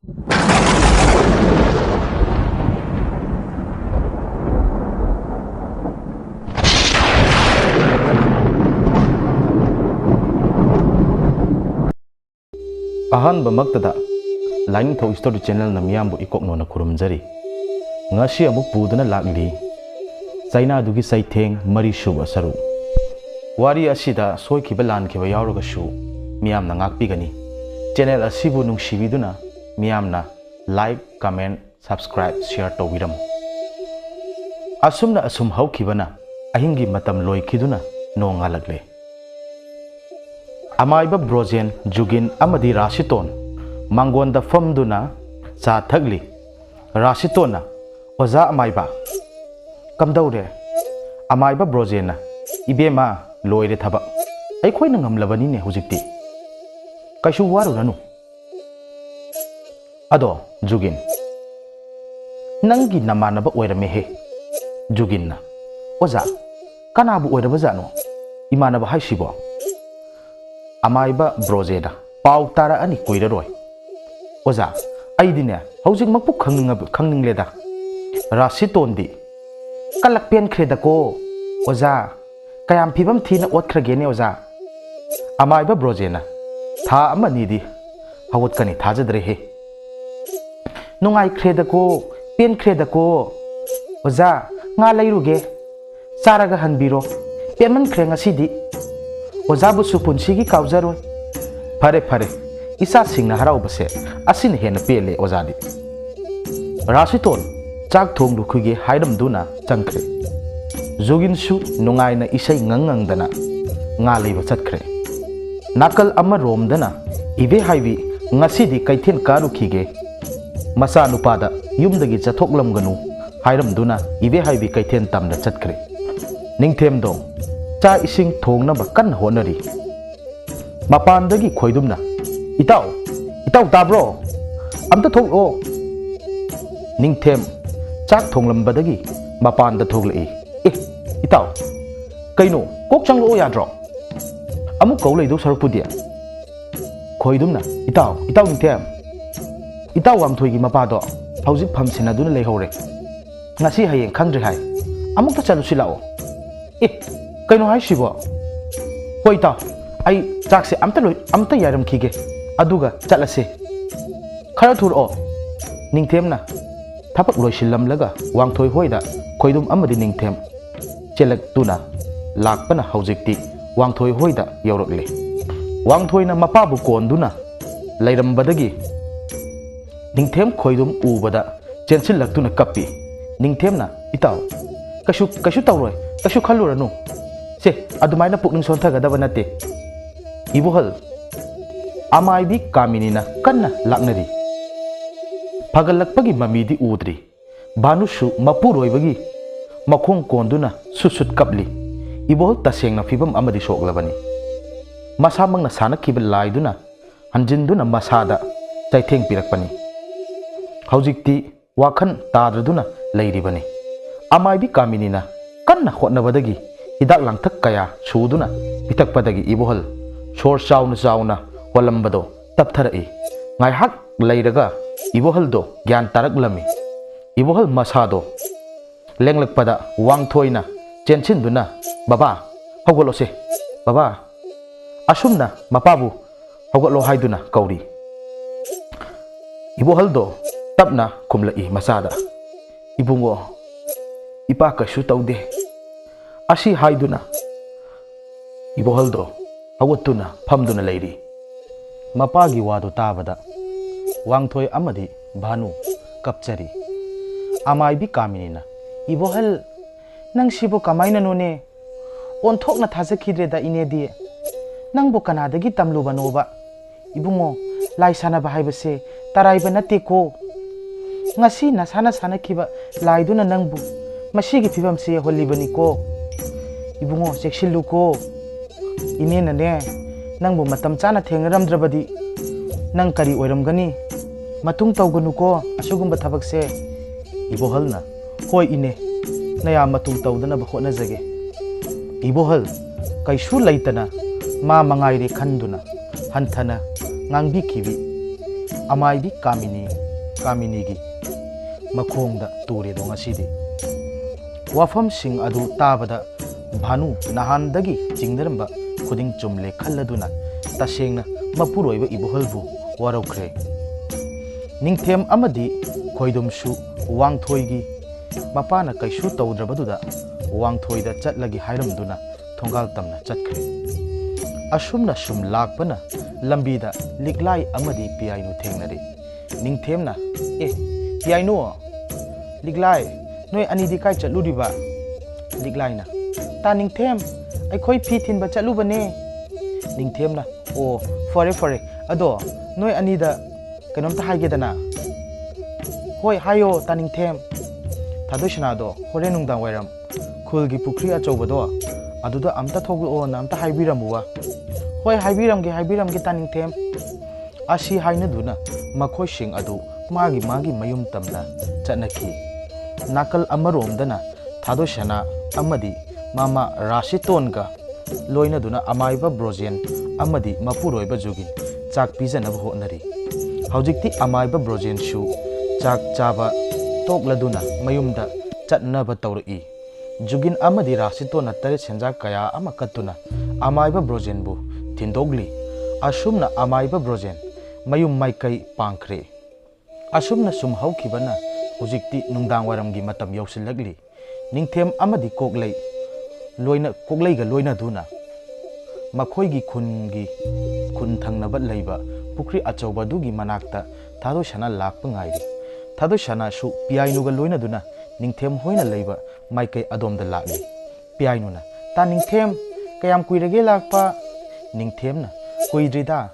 Ahanba maktada Line Thok Story Channel na miyambu ikokno na kurumjari ngasi amuk puduna lakli China dugi cheitheng mari suba saru wari asida soikiba lankhiba yawraga su miyamna ngakpigani channel asibu nungsibiduna miyamna like comment subscribe share tawbiram asumna asum hawkhibana ahingi matam loikhiduna nongalagle Amaiba Brojen Jugin Amadi Rasiton Mangonda Famduna Sa Thagli Rasitona Oza Amaiba Kamdaure Amaiba Brojena Ibema Loire Thaba Aikoi Nangam Labanine Huzikti Kaishu Waru Nanu Ado Jugin Nangi Namanaba Oiramehe Juginna Oza Kanabu Oirabazano Imanaba Haishibo Amaiba Brojeda Pau Tara Ani Koiraroi Oza Aidine Housing Mapu Kanging Leda Rasitondi Kalak Pen Credako Oza Kayam Pibam Tina Ot Kragene Oza Amaiba Brojena Tha Amanidi Hawat Kani Tazadrehe Nungai Credako Pen Credako Oza Ngalairuge Saraga Hanbiro Peman Krenga Sidi Ozabu Supunsigi Kauzaro Pare Pare Isa Singna Haraubase Asin Hen Pele Ozadi Rasiton Chak Thong Lukugi Haidam Duna Chankre Zugin Su Nungaina Isai Ngangang Dana Ngali Vasatkre Nakal Ama Rom Dana Ive Hivi Ngasidi Kaithin Karu Kige Masa Nupada Yumdagi Chathoklam Ganu Haidam Duna Ive Hivi Kaithin Tamda Chatkre Ningthem Dong Cha ising thong na bakan honari Mapandagi khoidumna Itaw tabro Amta thok o Ningthem chak thonglambadagi mapanda thoglai itaw kaino kok changlo yadro Amuk kaw leidu sarpudia khoidumna itaw Ningthem Itaw am thoigi mapado hauzik phamsina duna leihore ngasi hayeng khangdri hai amukta chalusi lao Kaino hai shibo Hoi ta ai chakse amta yaram khige aduga chalase khara thur o Ningthemna thapak loisillam laga wangthoi hoida khoidum amadi Ningthem chelak tuna lakpana haujikti wangthoi hoida yawrakle wangthoina mapabu konduna lairambadagi Ningthem khoidum ubada chensillaktuna kappi Ningthemna itaw kashu tawroi kashu khaluranu Se, adumaina pukning sonta gada banate. Ibuhal, amaibi kaminina kanna laknari. Pagalakpagi mamidi udri. Banushu mapuroi bagi. Makhong konduna susut kapli. Ibuhal taseng na fibam amadi soklabani. Masamang na sana kibal laiduna. Hanjinduna masada chaitheng pirakpani. Haujikti wakhan tadraduna lairibani. Amaibi kaminina kanna hotnabadagi. Hidak lang thak kaya suduna pitak padagi ibuhal sor chauna walambado taptharai ngai hak leiraga ibuhal do gyan tarak lami ibuhal masado lenglak pada wangthoina chenchin duna baba hogolose baba asumna mapabu hogolo haiduna kauri ibuhal do tapna kumlai masada ibungo ipa kashu taude Asi haiduna Ibohaldo Awatuna Pamduna Lady Mapagi wadu tabada Wangthoi amadi Banu Kapchari Amaibi kaminina Ibohal Nang sibo kamaina nune Onthok na thazakidreda inedi Nangbo kanadagi tamluba noba Ibungo Laisana bahaibase Taraiba nateko Ngasi nasana kiba Laiduna nangbu Masigi pibamse holibani ko Ibungo seksilu ko Inena ne Nangbu matam chana thengaramdrabadi Nang kari oiramgani Matung tawganu ko Asugumba thabakse Ibohalna Hoi ine Naya matung tawdana bakhona zage Ibohal Kaishu laitana Ma mangaire khanduna Hanthana Ngangbi kibi Amaibi kamini कामिनीगी मखोंग दा तूरे दो ngasidi wafam sing adu tabada bhanu nahandagi chingdaramba khuding chumle khalladuna tasengna mapuroiba ibuhalbu warokre ningthem amadi khoidumsu wangthoigi mapana kaisu tawdrabaduda wangthoida chatlagi hairamduna thongal tamna chatkre asumna sum lakpana lambida liklai amadi piainu thengnare ningthemna piainu liklai noi ani di kai chaluriba liklaina ta ningthem ai khoi phi thin ba chalubane ningthemna o fore ado noi ani da kanom ta haige dana hoi hayo ta ningthem thadosna do hore nungdang wairam khulgi pukri achobado aduda amta thogu o namta haibiramuwa hoi haibiramge ta ningthem asi haina duna makhoi sing adu magi mayum tamna chanaki nakal amaromdana thadosana amadi mama rashitonga loina duna amaiba brojen amadi mapuroiba jugin chak pizana honari haujikti amaiba brojen shu chak chaba tokladuna mayumda chatnaba tawri jugin amadi rasitona tare senja kaya ama katuna amaiba brojen bu tindogli asumna amaiba brojen mayum maikai pangkhre asumna sum haukibana hujikti nungdang waramgi matam yausilagli ningthem amadi koklei ga loina duna makhoigi khun thangnaba leiba pukri achauba dugi manakta thadosana lakpa ngairi thadosana su piainu ga loina duna ningthem hoina leiba maikai adomda lakli piainu na ta ningthem kayam kuirage lakpa ningthemna kuidrida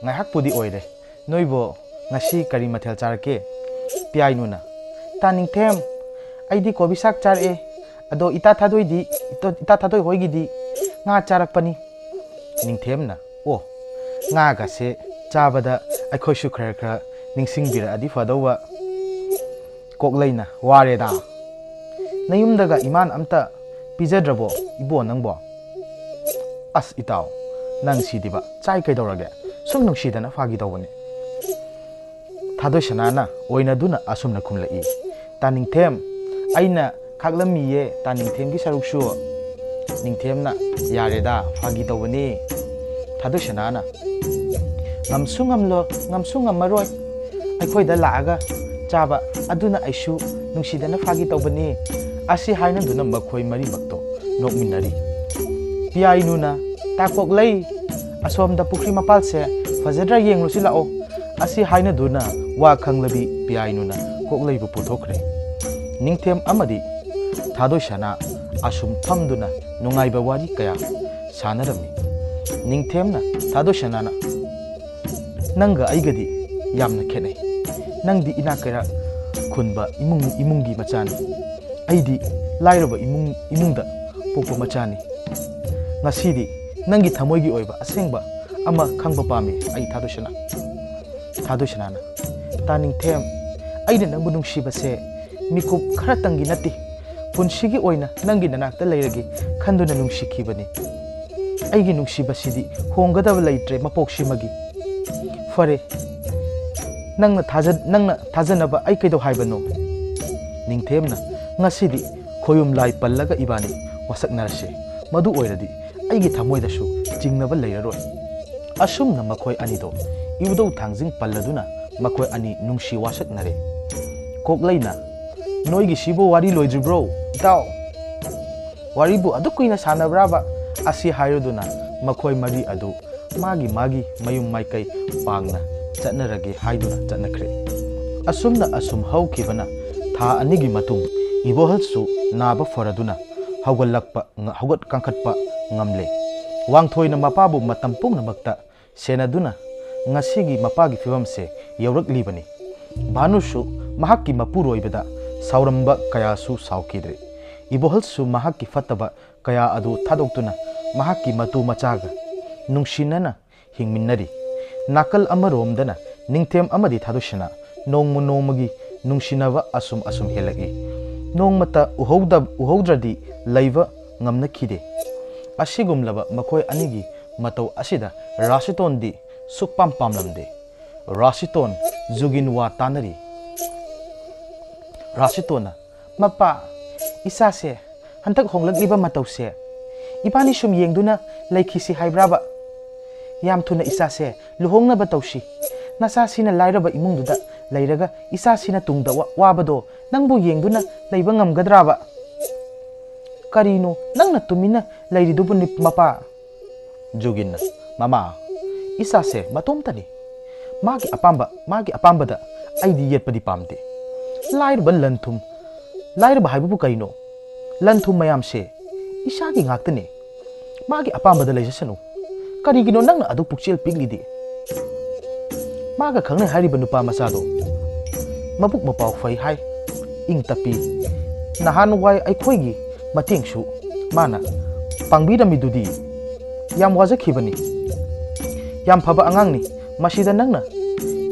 ngaihak pudi oire noibo ngasi kari mathel charke piainu na ta ningthem aidi kobi sak chare ado ita thadoi hoigi di nga charakpani ningthemna o nga ga se chabada akhoi su khra ningsingbira adi fadawa kokleina ware da nayumdaga iman amta pijadrabo ibo nangbo as itaw nang sidiba chai kaidorage sum nungsidana fagi dawani thadosana na oina duna asumna khumlai ta ningthem aina khaglamiye ta ningthem gi saruksu ningthemna yareda fagi dawani thadosana na ngamsungam maroi akhoi da laaga chaba aduna aisu nungsidana fagi dawani asi haina duna makhoi mari makto nokminari piainu na ta koklei asomda pukri mapal se fajadra yenglusi lao asi haina duna wa khanglabi piainu na koklei bu puthokre ningthem amadi thadosana asum thamduna nungaiba wari kaya sanarami ningthemna thadosana na nanga aigadi yamna khenai nangdi ina kara khunba imungi machani aidi lairoba imungda pokpo machani ngasidi nangi thamoigi oiba asengba ama khangba pami ai thadosana na ta ningthem aina nangbu nungsibase mikup khara tangi nati punsigi oina nangi nanakta leiragi khanduna nungsikhibani aigi nungsibasidi hongadaba leitre mapoksimagi fare nangna thajanaba ai kaido haibano ningthemna ngasidi khoyum lai pallaga ibani wasaknarase madu oiradi aigi thamoidasu jingnaba leiraroi asumna makhoi anido iudo thangjing palladuna makhoi ani nungsi wasaknare kokleina noigi sibo wari loidribro itaw waribu adu kuina sanabraba asi hayoduna makhoi mari adu magi mayum maikai pangna chatnarage haiduna chatnakre asumna asum haukibana tha anigi matung ibohalsu naba foraduna haugat kankhatpa ngamle wangthoina mapabu matam pungnamakta senaduna ngasigi mapagi fibamse yauraklibani bhanusu mahakki mapuroibada sauramba kayasu saukidre ibohalsu mahakki fataba kaya adu thadoktuna mahakki matu machaga nungsinana hingminnari nakal amaromdana ningthem amadi thadosana nongmagi nungsinaba asum helagi nongmata uhaudradi leiba ngamna khide asigumlaba makhoi anigi matau asida rasiton di sukpam pamlamde rasiton jugin wa tanari Rasitona mapa isase hantak honglakliba matause ibani sum yengduna laikhisi haibraba yam thuna isase luhongnaba tawsi nasasina lairaba imungduda lairaga isasina tungda wabado nangbu yengduna leiba ngamgadraba karino nangna tumina lairidubu nip mapa Jugin mama isase matomtani magi apambada aidi yetpadi pamde lairba lanthum lairba haibu kaino lanthum mayamse isagi ngaktane magi apambada leijasanu karigino nangna adu pukchel piglidi maga khangne hariba nupa masado mabuk mapau fai hai ing tapi nahan wai aikhoigi matengsu mana pangbidamidudi yam wajakhibani yam phaba angangni masida nangna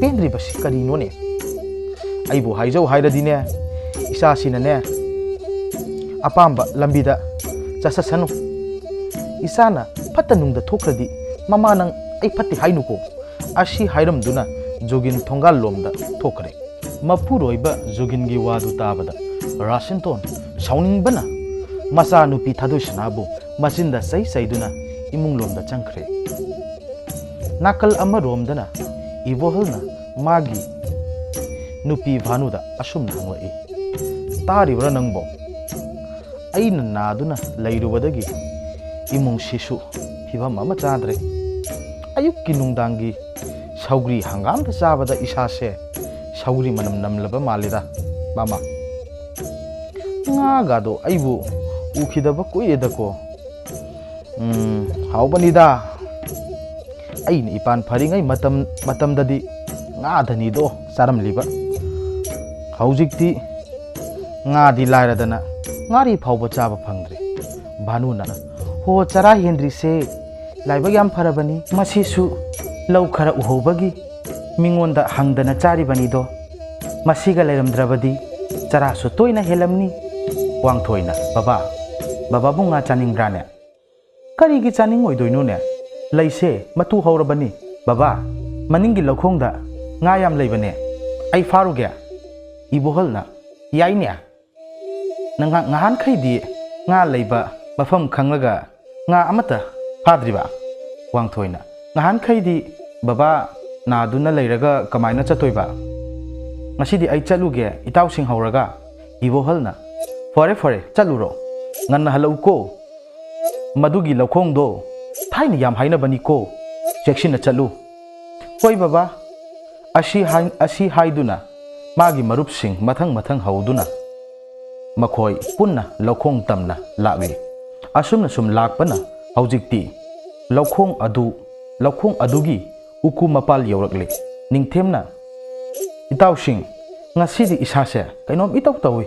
pendri basi karino ne aibu haijau hairadine isa sinane apamba lambida chasasanu isana patanungda thokradi mama nang ai phatti hainuko ashi hairamduna jogin thongal lomda thokre mapuroiba jogin gi wadu tabada rasinton sauningbana masa nupi thadusnabu machinda sai saiduna imung lomda changkhre nakal amaromdana ibohalna magi nupi bhanuda asum nanglai taribra nangbo aina naduna lairubadagi imung sisu phibam ama chadre ayukki nungdangi saugri hangam da sabada isase saugri manam namlaba malida mama nga gado aibu ukhidaba koyedako haubanida aina ipan pharingai matam dadi nga dhani do saram liba haujikti nga di lairadana ngari phauba chaba phangdre bhanuna ho chara hendri se laiba yam pharabani masisu lau khara uhobagi mingonda hangdana chari bani do masiga lairamdrabadi chara su toina helamni wangthoina baba bunga chaning brane kari gi chaning oidoino ne laise matu haurabani baba maningi lokhongda nga yam leibane ai faruge ibohalna yaine nanga ngahan khaidi nga leiba mafam khanglaga nga amata phadriba wangthoina ngahan khaidi baba naduna leiraga kamaina chatoiba ngasidi ai chaluge itaw sing hauraga ibohalna fore chaluro nganna halauko madugi lokhongdo thaini yam haina bani ko cheksina chalu hoi baba ashi haiduna magi marup sing mathang hauduna makhoi punna lokhong tamna lawi asumna sum lakpana haujikti lokhong adugi uku mapal yaurakle ningthemna itaw sing ngasidi isase kainom itaw tawi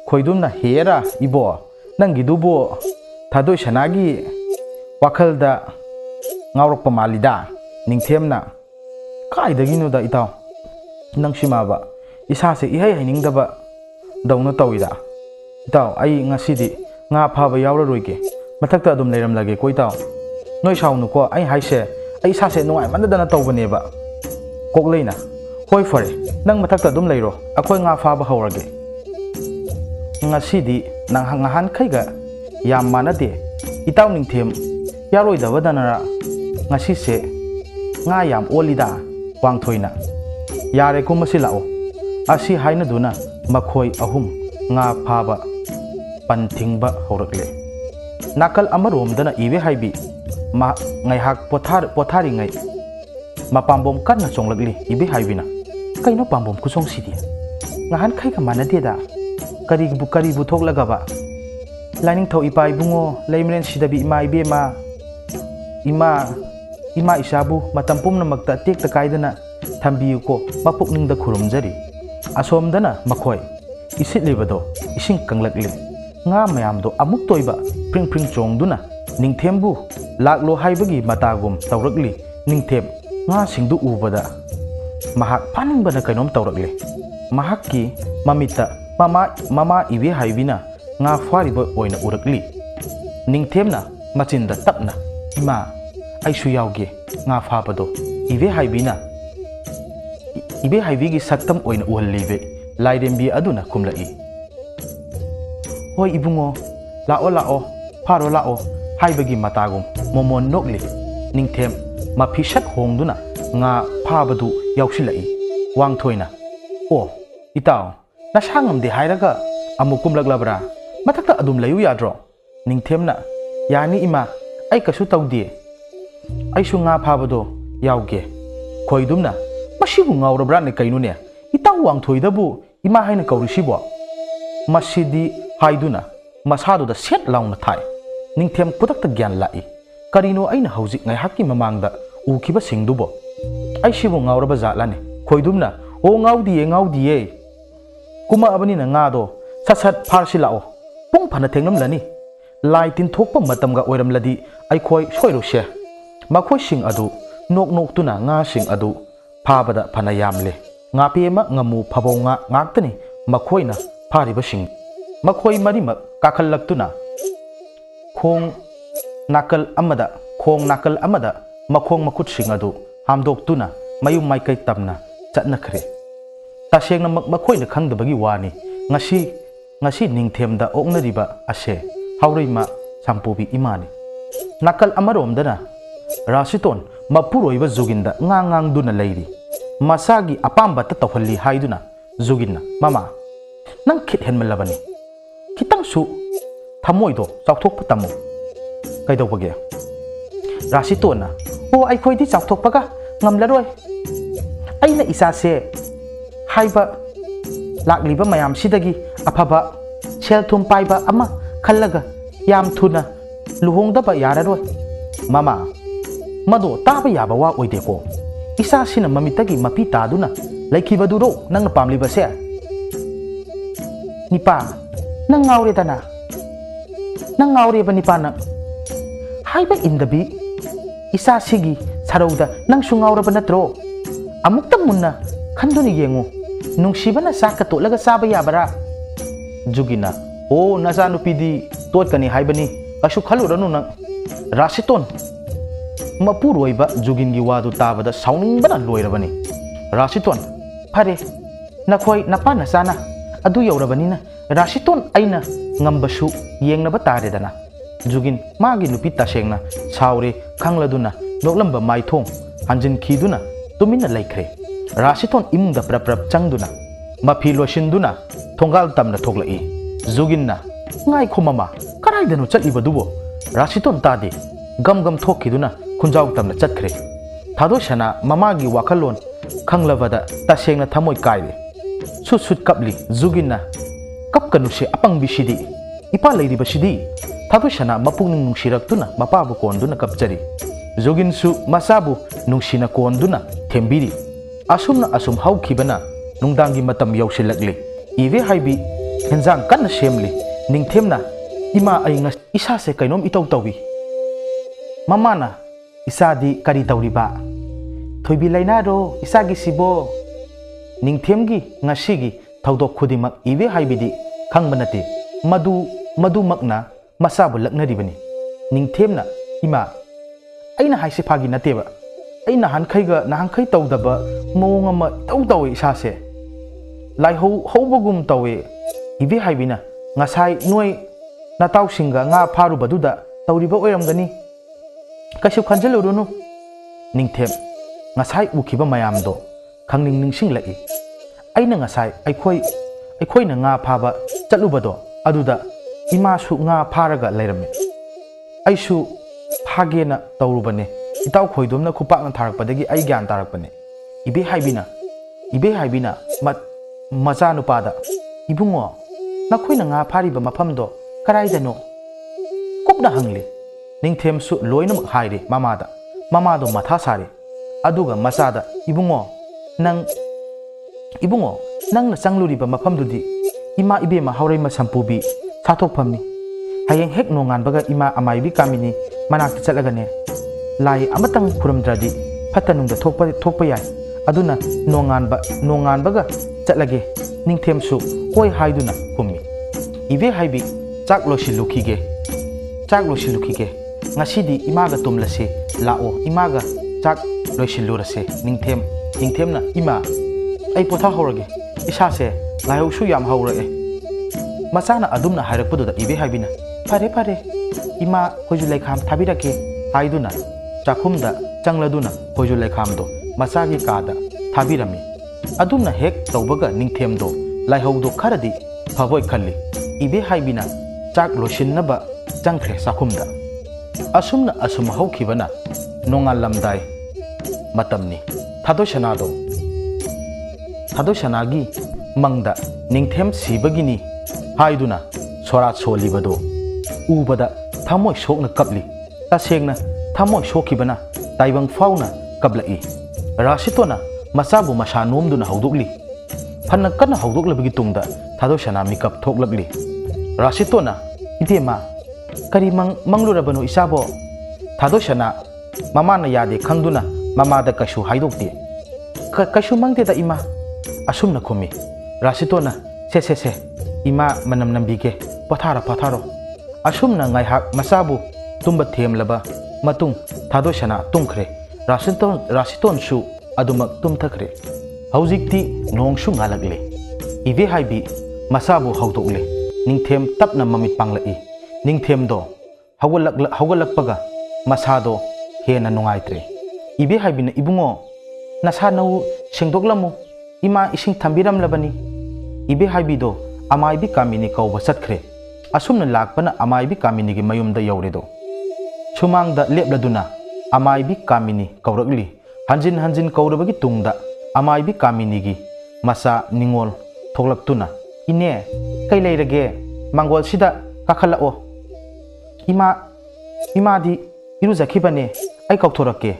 khoidumna hera ibo nangidubo thadoi sanagi wakhalda ngawrokpa malida ningthemna kaidagino da itaw nangsimaba isase ihai hainingdaba dauna tawida itaw ai ngasidi nga phaba yawraroige mathakta adum leiramlage ko itaw noi saunu ko ai haise ai isase nungai mandadana tawbaneba kokleina hoi fare nang mathakta adum leiro akhoi nga phaba hawrage ngasidi nang hangahan khaiga yam manade itaw ningthem yaroidabadana ngasise nga yam olida wangthoina yare ko masilao asi haina duna makhoi ahum nga phaba panthingba horakle nakal amaromdana iwe haibi ma ngaihak pothari ngai mapambom kanna chonglakli ibe haibina kaino pambom kusong sidi ngahan khai ka manade da kari bu thoklaga ba laning thau ipai bungo leimren sidabi ima ibe ma ima isabu matam pumna makta tekta kaidana thambiyu ko mapukningda khurumjari asomdana makhoi isitlibado ising kanglakli nga mayamdo amuk toiba pring chongduna ningthembu laklo haibagi matagum tawrakli ningthem nga singdu ubada mahak paningbana kainom tawrakli mahakki mamita mama iwe haibina nga fariba oina urakli ningthemna machinda tapna ima aishu yauge nga fabado iwe haibina ibe haibigi saktam oina uhallibe lairembi aduna kumlai hoi ibungo lao lao pharo lao haibagi matagum momon nokli ningthem maphisat hongduna nga phabadu yausilai wangthoina o itaw nasangamde hairaga amukum laglabra mathakta adum layu yadro ningthemna yani ima ai kasu tawdi ai su nga phabado yauge khoidumna masibu ngawrabra ne kainune itaw wangthoidabu ima haina kaurisibo masidi haiduna masadu da set launa thai ningthem putakta gyan lai karino aina hauzik ngai hakki mamangda ukiba singdubo ai sibu ngawraba zatlane khoidumna o ngawdiye kuma abani na nga do sasat pharsi lao pung phana thenglam lani lai tin thokpa matamga oiram ladi ai khoi soiro she makhoi sing adu nok nok tuna nga sing adu phabada phana yamle nga pema ngamu phabonga ngaktani makhoina phariba sing makhoi marima kakhallaktuna khong nakal amada makhong makhut sing adu hamdok tuna mayum maikai tamna chatna khre tasengna makhoina khangdabagi wani ngasi ningthemda oknariba ase haureima sampubi imani nakal amaromdana rasiton mapuroiba juginda ngangang duna leiri masagi apamba ta tawhalli haiduna juginna mama nang khit henmalabani kitang su thamoido chawthok patamu kaidobage rasitona o ai khoidi chawthok paga ngamlaroi aina isase haiba lakliba mayam sidagi afaba sel thum paiba ama khallaga yam thuna luhongdaba yararoi mama mado taba yaba wa oideko isa sina mamitagi mapi taduna laikhibaduro nang pamliba se nipa nang ngawre dana nang ngawre ba nipa na haiba indabi isa sigi sarauda nang sungawra ba natro amukta munna khanduni yengu nungsibana saka tolaga saba yabara jugina o nazanu pidi tot kani haibani asu khaluranu nang rasiton mapuroiba jugingi wadu tabada sauningbana loirabani rasiton phare nakhoi napana sana adu yaurabanina rasiton aina ngambasu yengnaba taredana jugin magi nupi tasengna saure khangladuna noklamba maithong hanjin khiduna tumina laikre rasiton imungda prap changduna mafi loshinduna thongal tamna thoklai juginna ngai khomama karaidano chatlibadubo rasiton tadi gam thokhiduna khunjaw tamna chatkre thadosana mamagi wakalon khanglabada tasengna thamoi kaide sut kapli juginna kapkanuse apang bisidi ipa leiri basidi thadosana mapungning nungsirak mapabu konduna kapchari joginsu masabu nungsina konduna thembiri asum haukhibana nungdangi matam yausilakli ive haibi henjang kanna semli ningthemna ima ainga isa se kainom itau tawi mamana isadi kari tawriba thoibi lainaro isagi sibo ningthemgi ngasigi thaudok khudimak ive haibidi khangbanate madu makna masabu laknaribani ningthemna ima aina haise phagi nateba aina hankhaiga nahankhai tawdaba mawong ama tawdawi isase lai hobagum tawe ive haibina ngasai noi natau singa nga pharu baduda tawriba oiramgani kasu khanjalurunu ningthem ngasai ukhiba mayamdo khangning ningsinglai aina ngasai aikhoi na nga phaba chatlubado aduda ima su nga pharaga leirame aisu phagena tawrubane itaw khoidomna khupakna tharakpadagi ai gyan tarakpane ibe haibina macha nupada ibungo nakhoina nga phariba mafamdo karaidano kupna hangli ningthem su loina haire mamado matha sare aduga masada ibungo nang na changluriba mafamdudi ima ibema haurema sampubi sathokphamni hayeng hek nongan baga ima amaibi kamini manakta chatlagane lai amatang khuramdradi phatanungda thokpa yai aduna nongan baga chatlage ningthem su hoi haiduna khumi ive haibi chak losilukige ngasidi imaga tumlase lao imaga chak loisilurase ningthemna ima ai potha horage isase laihausu yam haura'e machana adumna hairakpaduda ibe haibina fare fare ima khoju laikham thabirake haiduna chakhumda changladuna khoju laikhamdo machagi kada thabirami adumna hek tawbaga ningthemdo laihaudo kharadi phaboi khalli ibe haibina chak loshinnaba changkhre sakhumda asumna asum haukhibana nongal lamdai matamni thadoshanagi mangda ningthem sibagini haiduna sorat solibado ubada thamoi sokna kapli tasengna thamoi sokhibana taibang fauna kablai rasitona masabu masa nomduna haudukli phanna kana hauduklabagi tungda thadoshana mikap thoklakli rasitona idema kari manglurabano isabo thadoshana mamana yade khangduna mamada kashu haidokti kashu mangde da ima asumna khomi rasitona se ima manam nambige patharo asumna ngai hak masabu tumba themlaba matung thadoshana tungkhre rasiton su adumak tumthakre haujikti nongsu ngalagle ive haibi masabu haudokle ningthem tapna mamit panglai ningthem do hawalakpaga masado hena nungaitre ibe haibina ibungo nasa nau sengdoklamu ima ising thambiram labani ibe haibido amaibi kamini kauba satkre asumna lakpana amaibi kamini gi mayumda yauredo sumangda lepladuna amaibi kamini kaurakli hanjin kaurabagi tungda amaibi kamini gi masa ningol thoklaktuna ine kai leirage mangol sida kakhalao imadi iruzakhibane ai kauthorake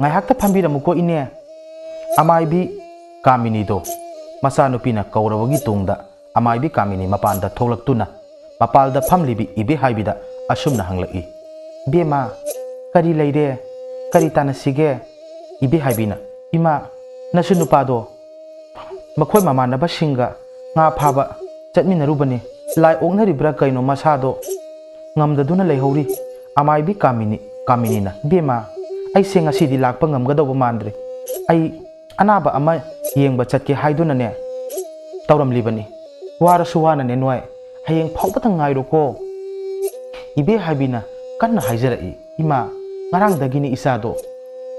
ngai hakta phambiramuko ine amaibi kamini do masa nupina kaurabagi tungda amaibi kamini mapanda thoklaktuna mapalda phamlibi ibe haibida asumna hanglai bema kari leire kari tanasige ibe haibina ima nasu nupado makhoi mamanaba singa nga phaba chatminarubani lai oknaribra kaino masado ngamdaduna leihori amaibi kamini na bema ai senga sidi lakpa ngamgadaba mandre ai anaba ama yengba chatke haiduna ne tawramlibani warasu wana ne noi hayeng phawpatang ngairo ko ibe haibina kanna haijarai ima ngarang dagini isado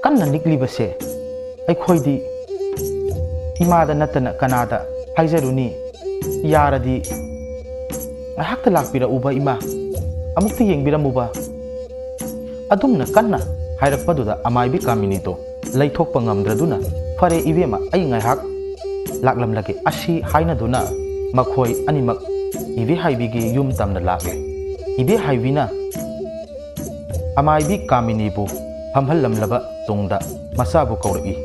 kanna niklibase ai khoidi imada natana kanada haijaruni yaradi hakta lakpira uba ima amukti yengbiramuba adumna kanna hairakpaduda amaibi kamini to laithokpa ngamdraduna fare ibema ai ngai hak laklamlage asi hainaduna makhoi animak ibe haibigi yum tamna lakle ibe haibina amaibi kamini bu phamhallamlaba tungda masabu kaurai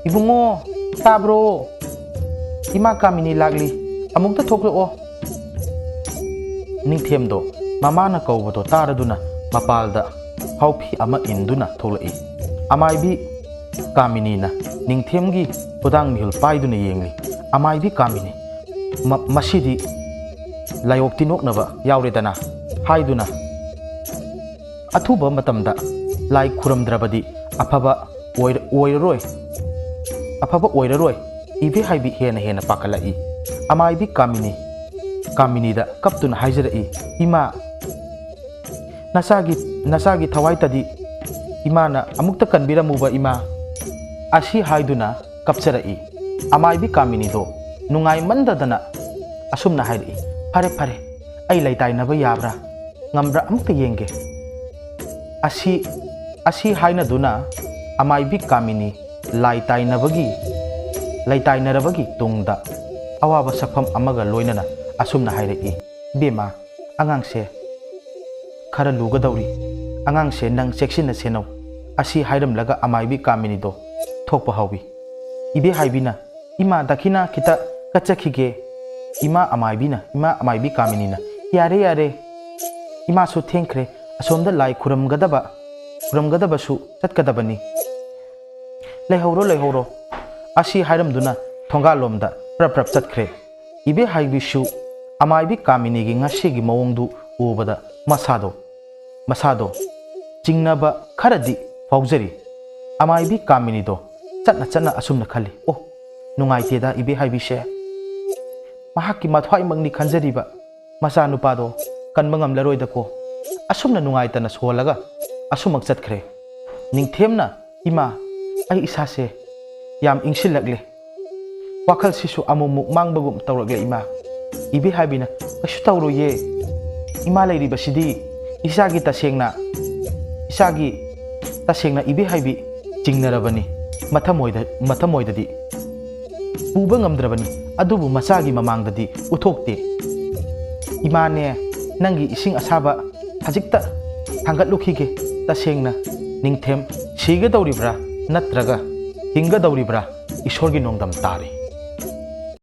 ibungo tabro ima kamini lagli amukta thoklo ningthemdo mamana kaubodo taraduna mapalda haupi ama induna tholai amaibi kamini na ningthemgi podang mihul paiduna yengli amaibi kamini masidi layokti noknaba yawredana haiduna athuba matamda lai khuramdrabadi afaba oiraroi ibe haibi hena pakalai amaibi kamini da kaptuna haijarai ima nasagi thawaitadi imana amukta kanbiramuba ima asi haiduna kapcharai amaibi kamini do nungai mandadana asumna hairi fare ai laitainaba yabra ngamra amukta yenge asi haina duna amaibi kamini laitainarabagi tungda awaba sakpham amaga loinana asumna hairi bema angangse khara lugadawri angangse nang cheksinna senau asi hairamlaga amaibi kamini do thokpa hawi ibe haibina ima dakina kita kachakhige ima amaibi kamini na yare ima su thengkhre asomda lai khuramgadaba su chatkadabani leihoro asi hairamduna thongalomda prap chatkhre ibe haibi su amaibi kamini gi ngasigi mawongdu ubada masado jingnaba kharadi faujari amaibi kamini do chatna asumna khali nungaiteda ibe haibise mahakki mathwai mangni khanjariba macha nupado kanba ngamlaroida ko asumna nungaitana solaga asumak chatkhre ningthemna ima ai isase yam ingsilagle wakhal sisu amumuk mangbagum tawragle ima ibe haibina kashu tawroye ima lairiba sidi isagi tasengna ibe haibi jingnarabani mathamoidadi puba ngamdrabani adubu masagi mamangdadi uthokte imane nangi ising asaba hajikta hangatlukige tasengna ningthem siga dawribra natraga hinga dawribra ishorgi nongdam tari